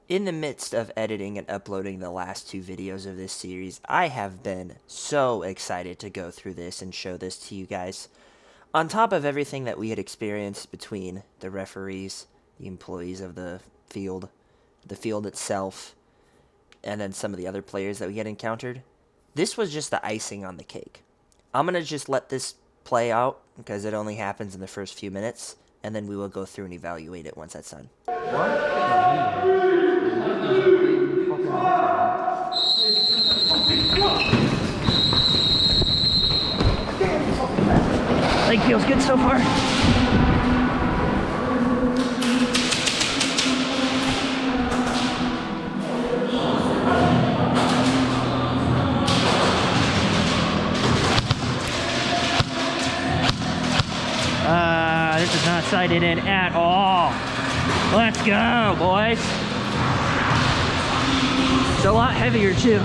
In the midst of editing and uploading the last 2 videos of this series, I have been so excited to go through this and show this to you guys. On top of everything that we had experienced between the referees, the employees of the field itself, and then some of the other players that we had encountered, this was just the icing on the cake. I'm going to just let this play out because it only happens in the first few minutes, and then we will go through and evaluate it once that's done. Leg feels good so far. This is not sighted in at all. Let's go, boys. It's a lot heavier too.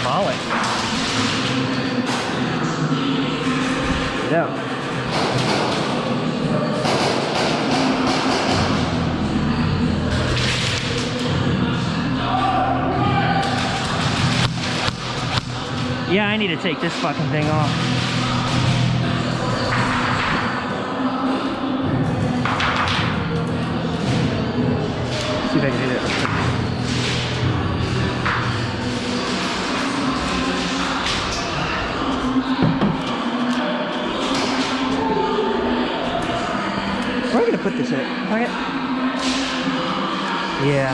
Volley. Yeah. Yeah, I need to take this fucking thing off. See if I can do that. Where are we gonna put this in it? Pocket? Yeah.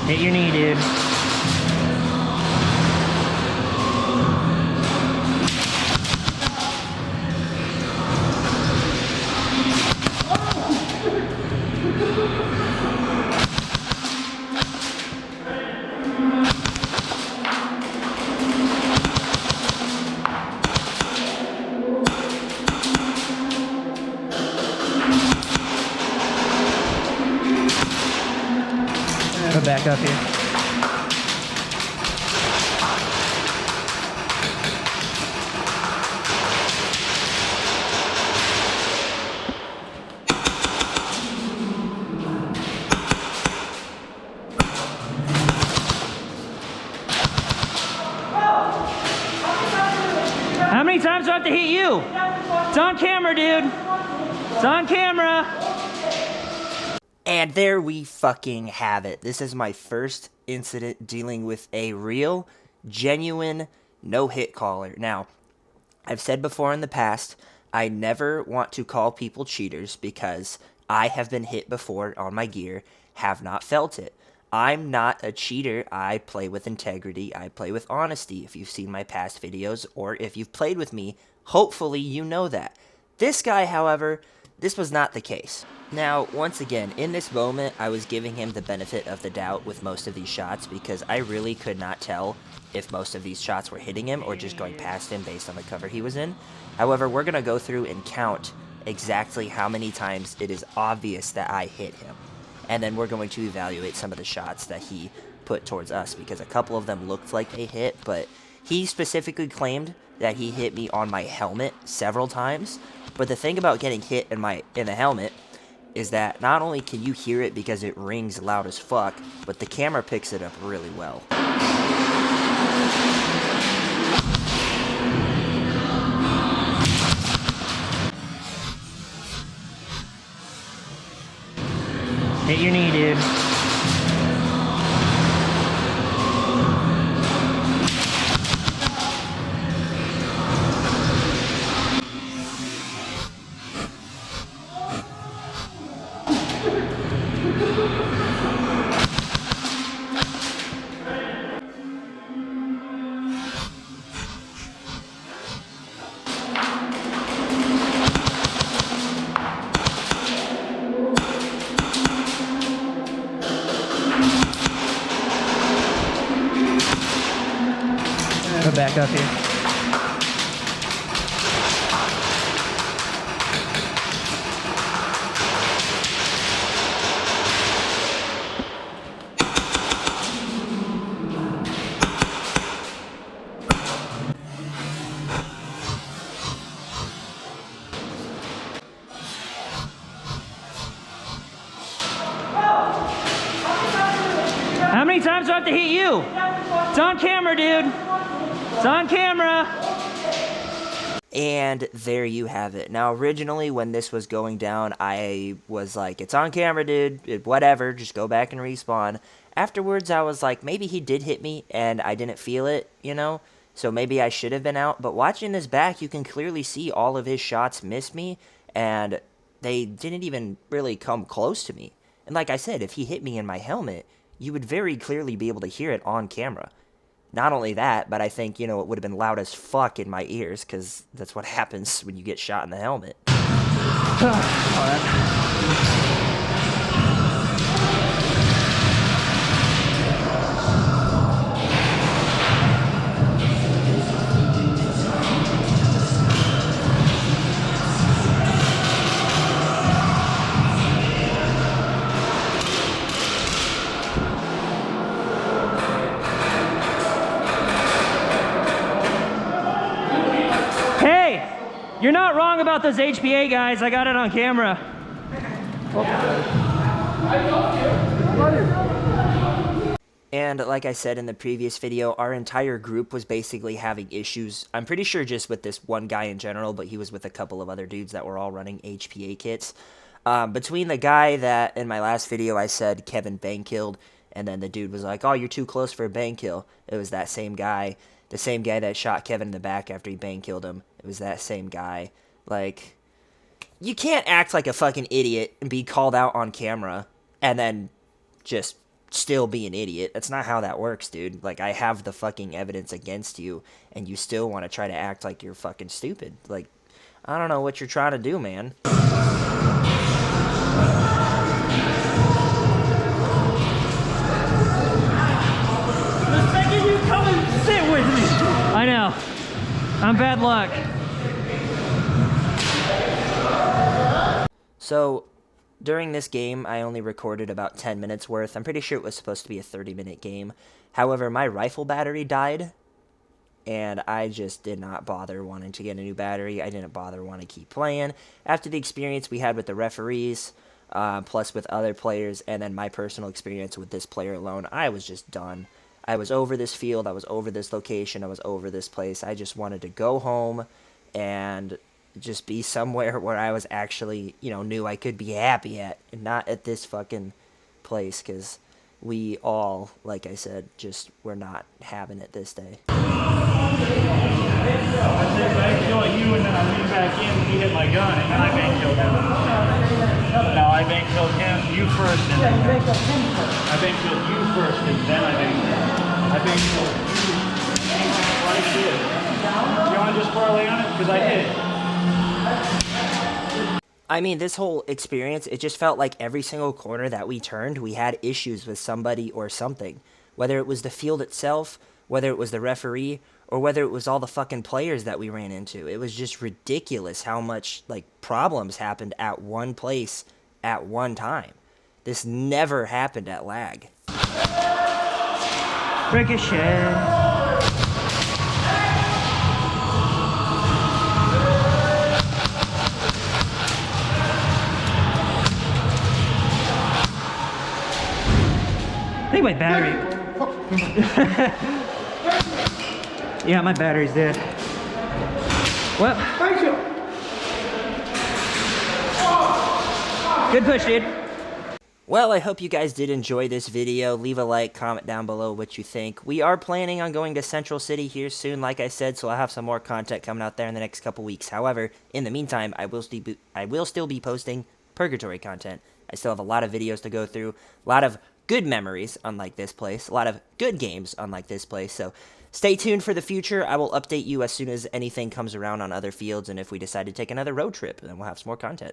Hit your knee, dude. Go back up here. How many times do I have to hit you? It's on camera, dude. It's on camera. And there we fucking have it. This is my first incident dealing with a real, genuine, no-hit caller. Now, I've said before in the past, I never want to call people cheaters because I have been hit before on my gear, have not felt it. I'm not a cheater. I play with integrity. I play with honesty. If you've seen my past videos or if you've played with me, hopefully you know that. This guy, however, this was not the case. Now, once again, in this moment, I was giving him the benefit of the doubt with most of these shots because I really could not tell if most of these shots were hitting him or just going past him based on the cover he was in. However, we're going to go through and count exactly how many times it is obvious that I hit him. And then we're going to evaluate some of the shots that he put towards us because a couple of them looked like a hit, but he specifically claimed that he hit me on my helmet several times. But the thing about getting hit in the helmet is that not only can you hear it because it rings loud as fuck, but the camera picks it up really well. Hit your knee, dude. back up here. How many times do I have to hit you? It's on camera, dude. It's on camera. And there you have it. Now, originally, when this was going down, I was like, it's on camera, dude. Whatever, just go back and respawn. Afterwards, I was like, maybe he did hit me, and I didn't feel it, you know? So maybe I should have been out. But watching this back, you can clearly see all of his shots miss me, and they didn't even really come close to me. And like I said, if he hit me in my helmet, you would very clearly be able to hear it on camera. Not only that, but I think, you know, it would have been loud as fuck in my ears, because that's what happens when you get shot in the helmet. You're not wrong about those HPA guys. I got it on camera. And like I said in the previous video, our entire group was basically having issues. I'm pretty sure just with this one guy in general, but he was with a couple of other dudes that were all running HPA kits. Between the guy that in my last video I said Kevin bang killed, and then the dude was like, oh, you're too close for a bang kill. It was that same guy. The same guy that shot Kevin in the back after he bang killed him. It was that same guy. Like, you can't act like a fucking idiot and be called out on camera and then just still be an idiot. That's not how that works, dude. Like, I have the fucking evidence against you, and you still want to try to act like you're fucking stupid. Like, I don't know what you're trying to do, man. I know. I'm bad luck. So, during this game, I only recorded about 10 minutes worth. I'm pretty sure it was supposed to be a 30-minute game. However, my rifle battery died, and I just did not bother wanting to get a new battery. I didn't bother wanting to keep playing. After the experience we had with the referees, plus with other players, and then my personal experience with this player alone, I was just done. I was over this field, I was over this location, I was over this place. I just wanted to go home and just be somewhere where I was actually, you know, knew I could be happy at, and not at this fucking place, because we all, like I said, just were not having it this day. I bang killed you, and then I leaned back in, and he hit my gun, and then I bang killed him. No, I bang killed him, you first, and then I bang killed you first, and then I bang killed him. I bang killed you. Right here. You want to just parlay on it? Because I did. I mean, this whole experience, it just felt like every single corner that we turned, we had issues with somebody or something. Whether it was the field itself, whether it was the referee, or whether it was all the fucking players that we ran into. It was just ridiculous how much, like, problems happened at one place at one time. This never happened at Lag. Ricochet. I think my battery. Yeah, my battery's dead. Well. Good push, dude. Well, I hope you guys did enjoy this video. Leave a like, comment down below what you think. We are planning on going to Central City here soon, like I said, so I'll have some more content coming out there in the next couple weeks. However, in the meantime, I will still be posting Purgatory content. I still have a lot of videos to go through, a lot of good memories, unlike this place, a lot of good games, unlike this place, so stay tuned for the future. I will update you as soon as anything comes around on other fields, and if we decide to take another road trip, then we'll have some more content.